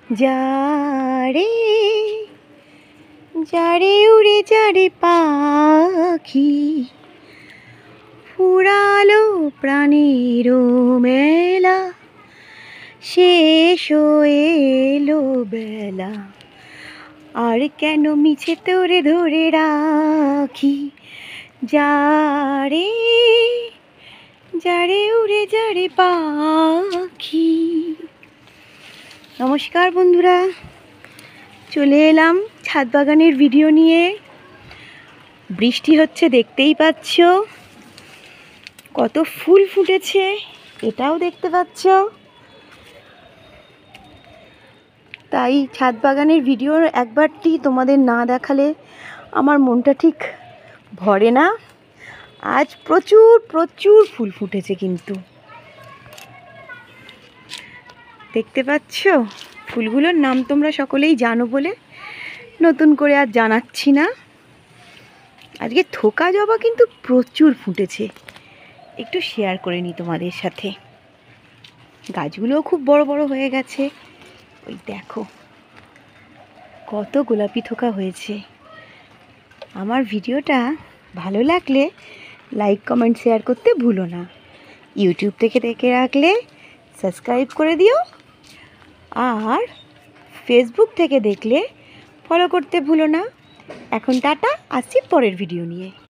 যারে যারে উড়ে যারে পাখি, ফুরালো প্রাণের মেলা, শেষ হয়ে এলো বেলা। আর কেন মিছে তোরে ধরে রাখি, যারে যারে উড়ে যারে পাখি। নমস্কার বন্ধুরা, চলে এলাম ছাদ বাগানের ভিডিও নিয়ে। বৃষ্টি হচ্ছে, দেখতেই পাচ্ছ কত ফুল ফুটেছে, এটাও দেখতে পাচ্ছ। তাই ছাদ বাগানের ভিডিও একবারটি তোমাদের না দেখালে আমার মনটা ঠিক ভরে না। আজ প্রচুর প্রচুর ফুল ফুটেছে, কিন্তু দেখতে পাচ্ছ ফুলগুলোর নাম তোমরা সকলেই জানো বলে নতুন করে আর জানাচ্ছি না। আজকে থোকা জবা কিন্তু প্রচুর ফুটেছে, একটু শেয়ার করে নিই তোমাদের সাথে। গাছগুলোও খুব বড় বড় হয়ে গেছে, ওই দেখো কত গোলাপি থোকা হয়েছে। আমার ভিডিওটা ভালো লাগলে লাইক কমেন্ট শেয়ার করতে ভুলো না। ইউটিউব থেকে দেখে রাখলে সাবস্ক্রাইব করে দিও, আর ফেসবুক থেকে দেখলে ফলো করতে ভুলো না। এখন টাটা, আসছি পরের ভিডিও নিয়ে।